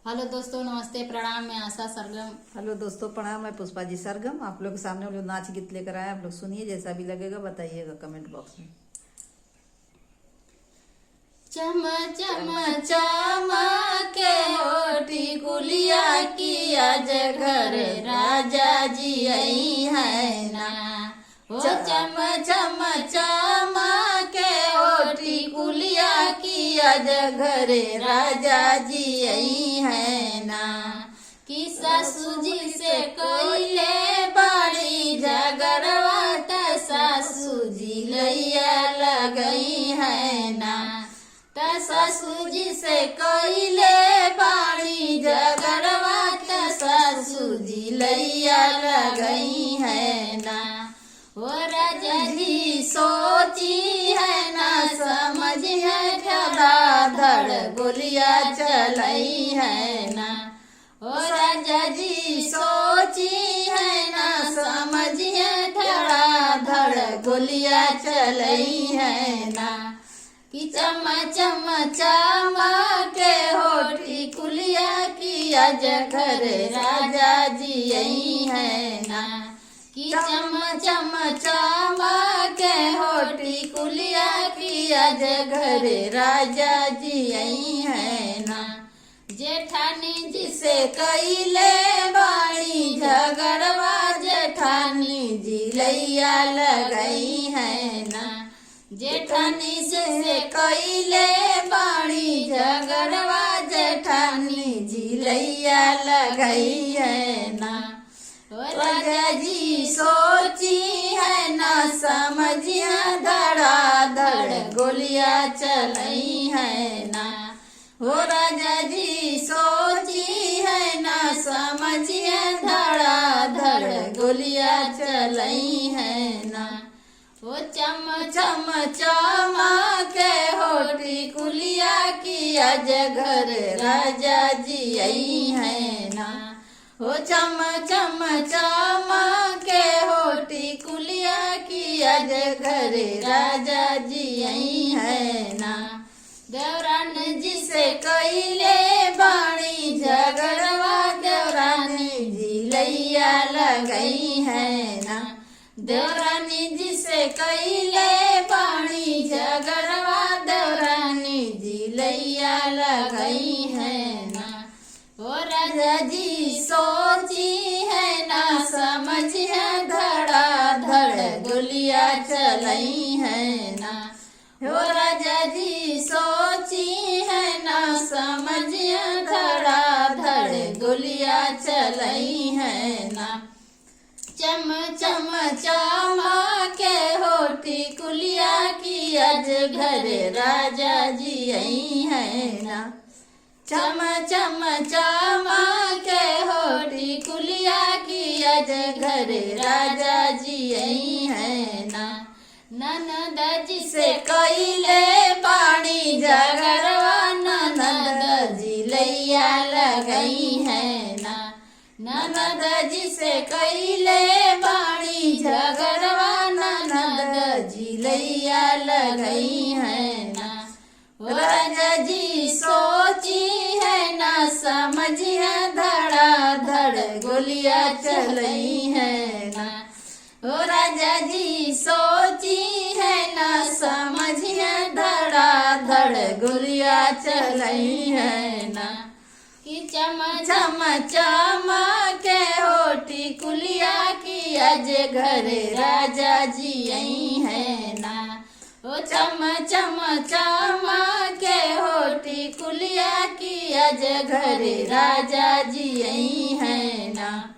Hello दोस्तों, नमस्ते, प्रणाम। मैं आशा सरगम। हेलो दोस्तों, प्रणाम। मैं पुष्पा जी सरगम आप लोग के सामने हम लोग नाच गीत लेकर आए। आप लोग सुनिए, जैसा भी लगेगा बताइएगा कमेंट बॉक्स में। चम चम चमके होठी कुलिया की आज घर राजा जी आई है ना। ओ चम चम चमके होठी कुलिया की आज घर राजा जी आई है ना। कि सासू जी से कोइले बड़ी झगड़वा त सासू जी लैया लगई है ना। त सासू जी से कोइले बड़ी झगड़वा त सासू जी लैया लगई है ना। ओ राजा जी सोची है ना, समझ है ठड़ा धड़ गोलियां चलाई है ना। ओ राजा जी सोची है ना, समझिए ठड़ा धड़ गोलियां चलई है ना। कि चम चम चमके होठी कुलिया की आज घर राजा जी आई है ना। कि चम चम चमके होठी कुलिया की आज घर राजा जी आई है ना। जेठानी जी से कईले बाड़ी झगड़वा जेठानी जी लैया लगई है ना। जेठानी से कईले बाड़ी झगड़वा जेठानी जी लैया लगई है ना। राजा जी सोची है ना, समझिया धड़ा धड़ गोलियां चलई है ना। हो राजा जी सोची है ना, समझिए धड़ा धड़ गोलियां चलई है ना। वो चम चम चमके होठी कुलिया की आज घर राजा जी आई है ना। वो चम चम चमके होठी कुलिया की आज घर राजा जी आई है ना। देवरान जी से कईले बाणी झगड़वा देवरानी जी लैया लगई है ना। देवरानी जी से कईले बाणी झगड़वा देवरानी जी लैया लगई है ना। ओ राजा जी सोची है ना, समझिए धड़ा धड़ गोलियां चलई है ना। हो राजा जी सोची है ना, समझिए धड़ा धड़ गोलियां चलई है ना। चम चम चमके होठी कुलिया की आज घर राजा जी आई है ना। चम चम चमके होठी कुलिया की आज घर राजा जी आई है ना। ननद जी से कईले पानी झगड़वा ननद जी लैया लगई है ना। ननद जी से कईले पानी झगड़वा ननद जी लैया लगई है ना। राजा जी सोची है ना, समझिए धड़ा धड़ गोलियां चलई है ना। ओ राजा जी सोची है ना, समझिए धड़ा धड़ गोलियां चलई है ना। कि चम चम चमके होठी कुलिया की आज घर राजा जी आई है ना। ओ चम चम चमके होठी कुलिया की आज घर राजा जी आई है ना।